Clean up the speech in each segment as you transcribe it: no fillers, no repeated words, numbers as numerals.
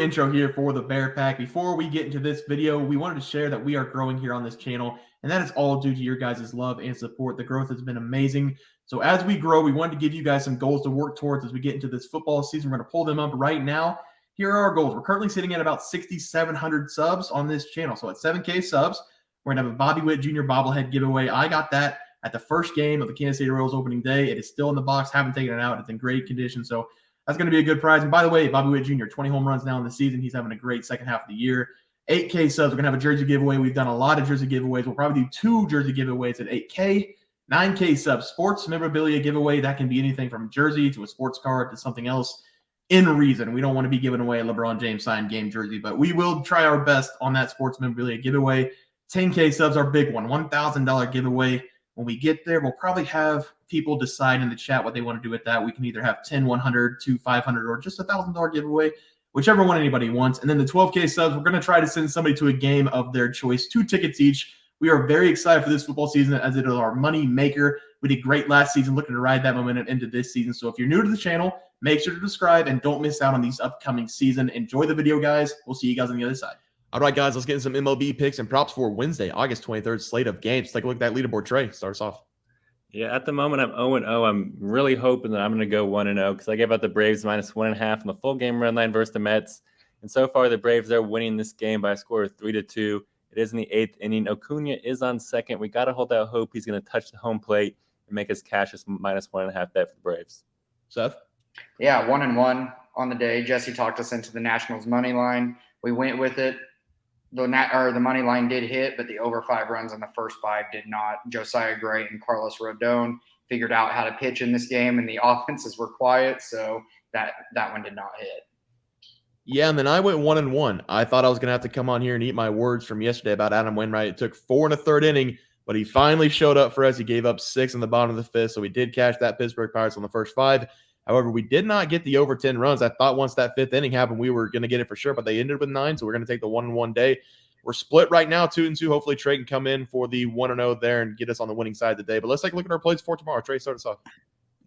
intro here for the Bear Pack. Before we get into this video, we wanted to share that we are growing here on this channel, and that is all due to your guys' love and support. The growth has been amazing. So as we grow, we wanted to give you guys some goals to work towards as we get into this football season. We're going to pull them up right now. Here are our goals. We're currently sitting at about 6,700 subs on this channel. So at 7K subs, we're going to have a Bobby Witt Jr. bobblehead giveaway. I got that at the first game of the Kansas City Royals opening day. It is still in the box. Haven't taken it out. It's in great condition. So that's going to be a good prize. And by the way, Bobby Witt Jr., 20 home runs now in the season. He's having a great second half of the year. 8K subs. We're going to have a jersey giveaway. We've done a lot of jersey giveaways. We'll probably do 2 jersey giveaways at 8K. 9K subs. Sports memorabilia giveaway. That can be anything from a jersey to a sports card to something else in reason. We don't want to be giving away a LeBron James signed game jersey, but we will try our best on that sports memorabilia giveaway. 10K subs, our big one. $1,000 giveaway. When we get there, we'll probably have people decide in the chat what they want to do with that. We can either have 10, 100, 2, 500, or just $1,000 giveaway, whichever one anybody wants. And then the 12K subs, we're going to try to send somebody to a game of their choice, 2 tickets each. We are very excited for this football season as it is our money maker. We did great last season, looking to ride that momentum into this season. So if you're new to the channel, make sure to subscribe and don't miss out on these upcoming season. Enjoy the video, guys. We'll see you guys on the other side. All right, guys, let's get into some MLB picks and props for Wednesday, August 23rd slate of games. Take a look at that leaderboard. Trey, start us off. Yeah, at the moment, I'm 0-0. I'm really hoping that I'm going to go 1-0 because I gave out the Braves -1.5 on the full game run line versus the Mets. And so far, the Braves are winning this game by a score of 3-2. It is in the 8th inning. Acuna is on second. We got to hold out hope he's going to touch the home plate and make us cash this -1.5 bet for the Braves. Seth? Yeah, 1-1 on the day. Jesse talked us into the Nationals money line. We went with it. The money line did hit, but the over 5 runs on the first 5 did not. Josiah Gray and Carlos Rodon figured out how to pitch in this game, and the offenses were quiet, so that one did not hit. Yeah, and then I went 1-1. I thought I was going to have to come on here and eat my words from yesterday about Adam Wainwright. It took 4 1/3 inning, but he finally showed up for us. He gave up 6 in the bottom of the 5th, so we did cash that Pittsburgh Pirates on the first 5. However, we did not get the over 10 runs. I thought once that 5th inning happened, we were going to get it for sure, but they ended with 9, so we're going to take the 1-1 day. We're split right now, 2-2. Hopefully, Trey can come in for the 1-0 there and get us on the winning side of the day. But let's take a look at our plays for tomorrow. Trey, start us off.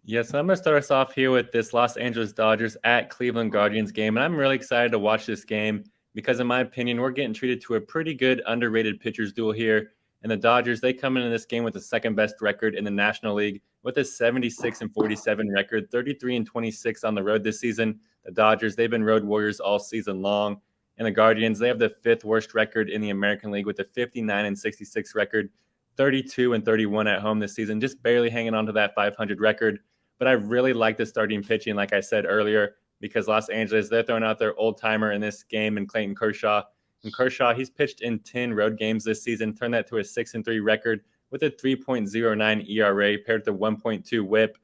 Yes, I'm going to start us off here with this Los Angeles Dodgers at Cleveland Guardians game. And I'm really excited to watch this game because, in my opinion, we're getting treated to a pretty good underrated pitchers duel here. And the Dodgers, they come into this game with the second best record in the National League with a 76-47 record, 33-26 on the road this season. The Dodgers, they've been road warriors all season long. And the Guardians, they have the 5th worst record in the American League with a 59-66 record, 32-31 at home this season, just barely hanging on to that 500 record. But I really like the starting pitching, like I said earlier, because Los Angeles, they're throwing out their old-timer in this game in Clayton Kershaw. And Kershaw, he's pitched in 10 road games this season, turned that to a 6-3 record with a 3.09 ERA paired to 1.2 whip.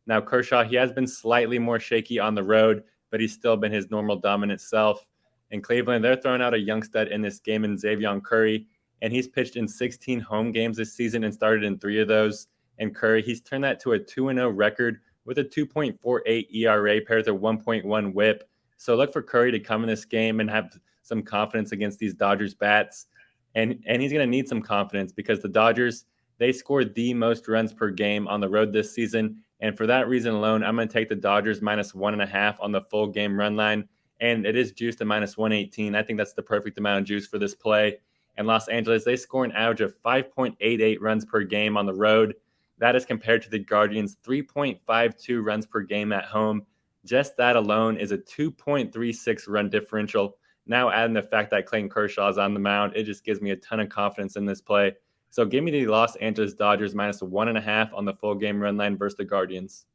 Now, Kershaw, he has been slightly more shaky on the road, but he's still been his normal dominant self. In Cleveland, they're throwing out a young stud in this game in Xavier Curry, and he's pitched in 16 home games this season and started in 3 of those. And Curry, he's turned that to a 2-0 record with a 2.48 ERA paired to 1.1 whip. So look for Curry to come in this game and have some confidence against these Dodgers bats. And he's going to need some confidence because the Dodgers, they scored the most runs per game on the road this season. And for that reason alone, I'm going to take the Dodgers -1.5 on the full game run line. And it is juiced to -118. I think that's the perfect amount of juice for this play. And Los Angeles, they score an average of 5.88 runs per game on the road. That is compared to the Guardians' 3.52 runs per game at home. Just that alone is a 2.36 run differential. Now adding the fact that Clayton Kershaw is on the mound, it just gives me a ton of confidence in this play. So give me the Los Angeles Dodgers -1.5 on the full game run line versus the Guardians.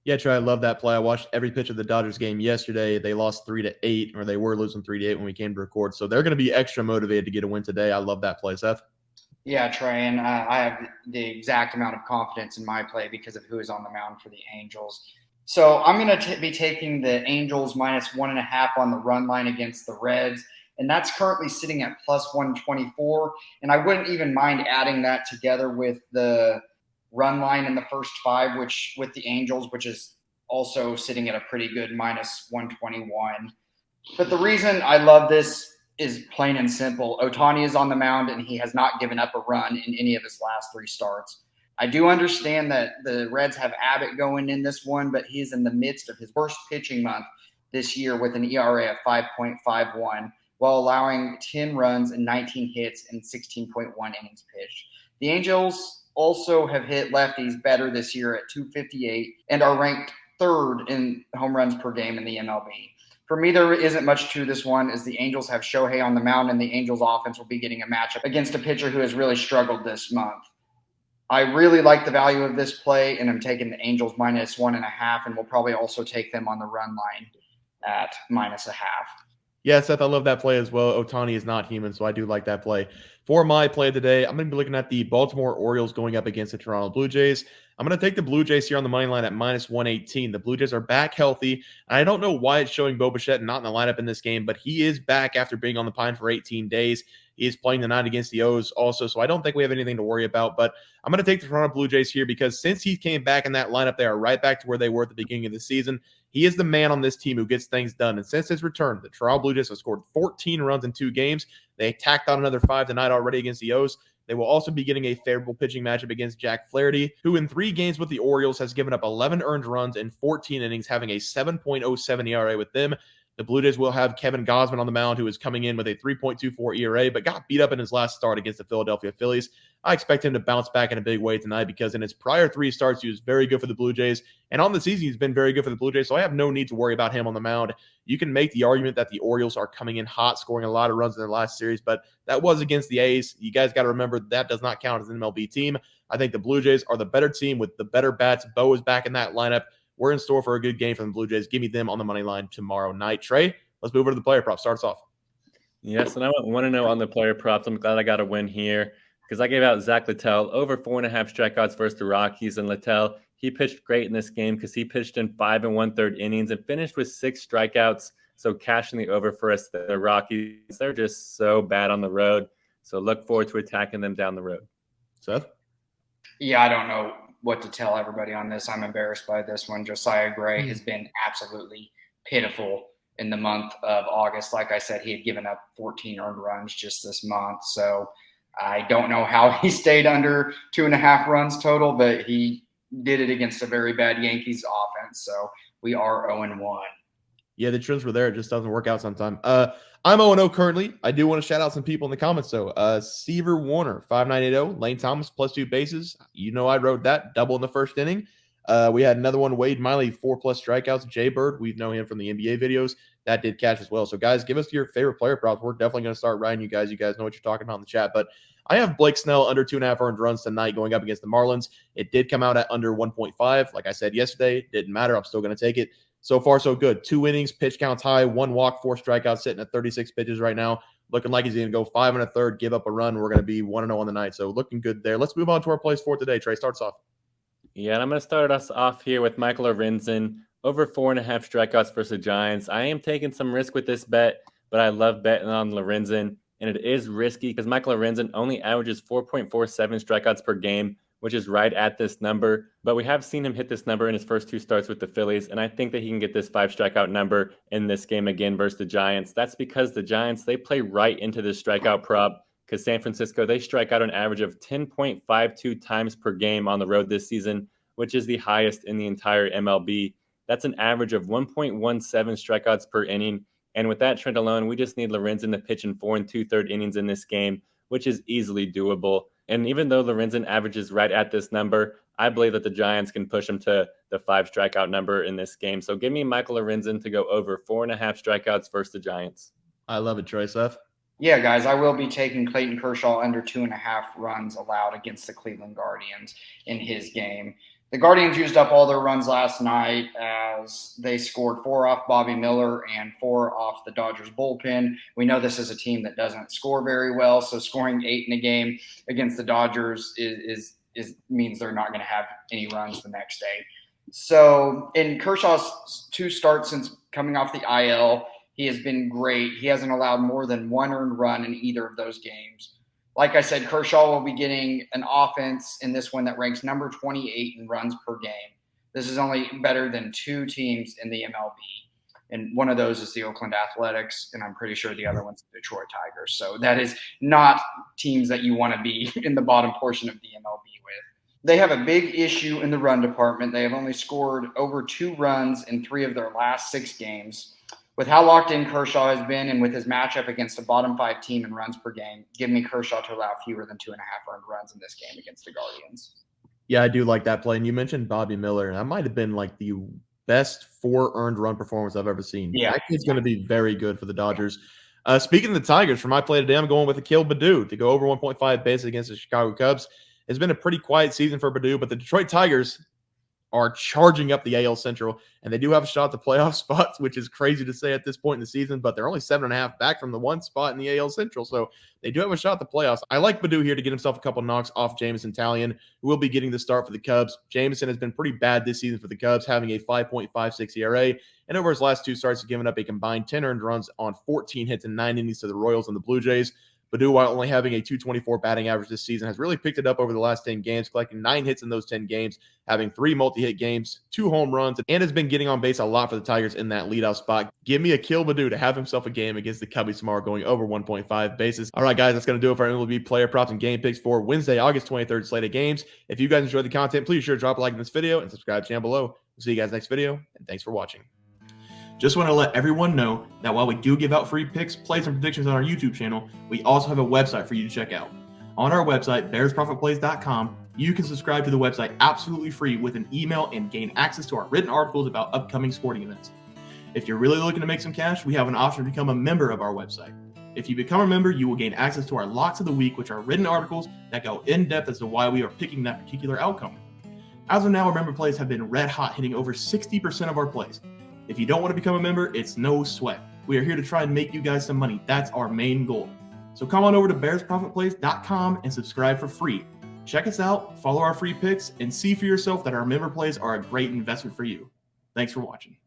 Yeah, Trey, I love that play. I watched every pitch of the Dodgers game yesterday. They lost 3-8, or they were losing 3-8 when we came to record. So they're going to be extra motivated to get a win today. I love that play, Seth. Yeah, Trey, and I have the exact amount of confidence in my play because of who is on the mound for the Angels. So I'm going to be taking the Angels -1.5 on the run line against the Reds, and that's currently sitting at +124. And I wouldn't even mind adding that together with the run line in the first 5, which with the Angels, which is also sitting at a pretty good -121. But the reason I love this is plain and simple. Ohtani is on the mound, and he has not given up a run in any of his last 3 starts. I do understand that the Reds have Abbott going in this one, but he's in the midst of his worst pitching month this year with an ERA of 5.51, while allowing 10 runs and 19 hits in 16.1 innings pitched. The Angels also have hit lefties better this year at 258 and are ranked third in home runs per game in the MLB. For me, there isn't much to this one, as the Angels have Shohei on the mound, and the Angels offense will be getting a matchup against a pitcher who has really struggled this month. I really like the value of this play, and I'm taking the Angels -1.5, and we'll probably also take them on the run line at -0.5. Yeah, Seth, I love that play as well. Ohtani is not human, so I do like that play. For my play of the day, I'm going to be looking at the Baltimore Orioles going up against the Toronto Blue Jays. I'm going to take the Blue Jays here on the money line at -118. The Blue Jays are back healthy. And I don't know why it's showing Bo Bichette not in the lineup in this game, but he is back after being on the pine for 18 days. He is playing tonight against the O's also, so I don't think we have anything to worry about. But I'm going to take the Toronto Blue Jays here because since he came back in that lineup, they are right back to where they were at the beginning of the season. He is the man on this team who gets things done. And since his return, the Toronto Blue Jays have scored 14 runs in 2 games. They tacked on another 5 tonight already against the O's. They will also be getting a favorable pitching matchup against Jack Flaherty, who in 3 games with the Orioles has given up 11 earned runs in 14 innings, having a 7.07 ERA with them. The Blue Jays will have Kevin Gausman on the mound, who is coming in with a 3.24 ERA, but got beat up in his last start against the Philadelphia Phillies. I expect him to bounce back in a big way tonight because in his prior 3 starts, he was very good for the Blue Jays. And on the season, he's been very good for the Blue Jays, so I have no need to worry about him on the mound. You can make the argument that the Orioles are coming in hot, scoring a lot of runs in their last series, but that was against the A's. You guys got to remember that does not count as an MLB team. I think the Blue Jays are the better team with the better bats. Bo is back in that lineup. We're in store for a good game from the Blue Jays. Give me them on the money line tomorrow night. Trey, let's move over to the player prop. Start us off. Yes, and I want to know on the player props. I'm glad I got a win here because I gave out Zach Littell over 4.5 strikeouts versus the Rockies. And Littell, he pitched great in this game because he pitched in 5 1/3 innings and finished with 6 strikeouts. So cashing the over for us, the Rockies, they're just so bad on the road. So look forward to attacking them down the road. Seth? Yeah, I don't know what to tell everybody on this. I'm embarrassed by this one. Josiah Gray has been absolutely pitiful in the month of August. Like I said, he had given up 14 earned runs just this month. So I don't know how he stayed under 2.5 runs total, but he did it against a very bad Yankees offense. So we are 0-1. Yeah, the trends were there. It just doesn't work out sometimes. I'm 0-0 currently. I do want to shout out some people in the comments, though. Seaver Warner, 5980. Lane Thomas, +2 bases. You know I wrote that. Double in the first inning. We had another one, Wade Miley, 4+ strikeouts. Jay Bird, we know him from the NBA videos. That did catch as well. So, guys, give us your favorite player props. We're definitely going to start writing you guys. You guys know what you're talking about in the chat. But I have Blake Snell under 2.5 earned runs tonight going up against the Marlins. It did come out at under 1.5. Like I said yesterday, didn't matter. I'm still going to take it. So far, so good. 2 innings, pitch counts high, 1 walk, 4 strikeouts, sitting at 36 pitches right now. Looking like he's going to go 5 1/3, give up a run. We're going to be 1-0 on the night. So looking good there. Let's move on to our plays for today. Trey, starts off. Yeah, and I'm going to start us off here with Michael Lorenzen, over 4.5 strikeouts versus the Giants. I am taking some risk with this bet, but I love betting on Lorenzen, and it is risky because Michael Lorenzen only averages 4.47 strikeouts per game, which is right at this number. But we have seen him hit this number in his first 2 starts with the Phillies, and I think that he can get this 5 strikeout number in this game again versus the Giants. That's because the Giants, they play right into this strikeout prop because San Francisco, they strike out an average of 10.52 times per game on the road this season, which is the highest in the entire MLB. That's an average of 1.17 strikeouts per inning. And with that trend alone, we just need Lorenzen to pitch in 4 2/3 innings in this game, which is easily doable. And even though Lorenzen averages right at this number, I believe that the Giants can push him to the 5 strikeout number in this game. So give me Michael Lorenzen to go over 4.5 strikeouts versus the Giants. I love it, Trey. Seth? Yeah, guys, I will be taking Clayton Kershaw under 2.5 runs allowed against the Cleveland Guardians in his game. The Guardians used up all their runs last night as they scored 4 off Bobby Miller and 4 off the Dodgers bullpen. We know this is a team that doesn't score very well, so scoring 8 in a game against the Dodgers is means they're not going to have any runs the next day. So in Kershaw's 2 starts since coming off the IL, he has been great. He hasn't allowed more than 1 earned run in either of those games. Like I said, Kershaw will be getting an offense in this one that ranks number 28 in runs per game. This is only better than 2 teams in the MLB. And one of those is the Oakland Athletics, and I'm pretty sure the other one's the Detroit Tigers. So that is not teams that you want to be in the bottom portion of the MLB with. They have a big issue in the run department. They have only scored over 2 runs in 3 of their last 6 games. With how locked in Kershaw has been and with his matchup against a bottom 5 team in runs per game, give me Kershaw to allow fewer than 2.5 earned runs in this game against the Guardians. Yeah, I do like that play. And you mentioned Bobby Miller, and that might have been like the best 4 earned run performance I've ever seen. Yeah. That kid's going to be very good for the Dodgers. Speaking of the Tigers, for my play today, I'm going with Akil Baddool to go over 1.5 bases against the Chicago Cubs. It's been a pretty quiet season for Baddool, but the Detroit Tigers are charging up the AL Central, and they do have a shot at the playoff spots, which is crazy to say at this point in the season, but they're only 7.5 back from the 1 spot in the AL Central, so they do have a shot at the playoffs. I like Baddool here to get himself a couple knocks off Jameson Taillon, who will be getting the start for the Cubs. Jameson has been pretty bad this season for the Cubs, having a 5.56 ERA, and over his last 2 starts, he's given up a combined 10 earned runs on 14 hits and 9 innings to the Royals and the Blue Jays. Baddool, while only having a .224 batting average this season, has really picked it up over the last 10 games, collecting 9 hits in those 10 games, having 3 multi-hit games, 2 home runs, and has been getting on base a lot for the Tigers in that leadoff spot. Give me Akil Baddool to have himself a game against the Cubbies tomorrow, going over 1.5 bases. All right, guys, that's going to do it for our MLB player props and game picks for Wednesday, August 23rd slate of games. If you guys enjoyed the content, please be sure to drop a like in this video and subscribe down below. We'll see you guys next video, and thanks for watching. Just want to let everyone know that while we do give out free picks, plays, and predictions on our YouTube channel, we also have a website for you to check out. On our website, bearsprofitplays.com, you can subscribe to the website absolutely free with an email and gain access to our written articles about upcoming sporting events. If you're really looking to make some cash, we have an option to become a member of our website. If you become a member, you will gain access to our locks of the week, which are written articles that go in depth as to why we are picking that particular outcome. As of now, our member plays have been red hot, hitting over 60% of our plays. If you don't want to become a member, it's no sweat. We are here to try and make you guys some money. That's our main goal. So come on over to bearsprofitplays.com and subscribe for free. Check us out, follow our free picks, and see for yourself that our member plays are a great investment for you. Thanks for watching.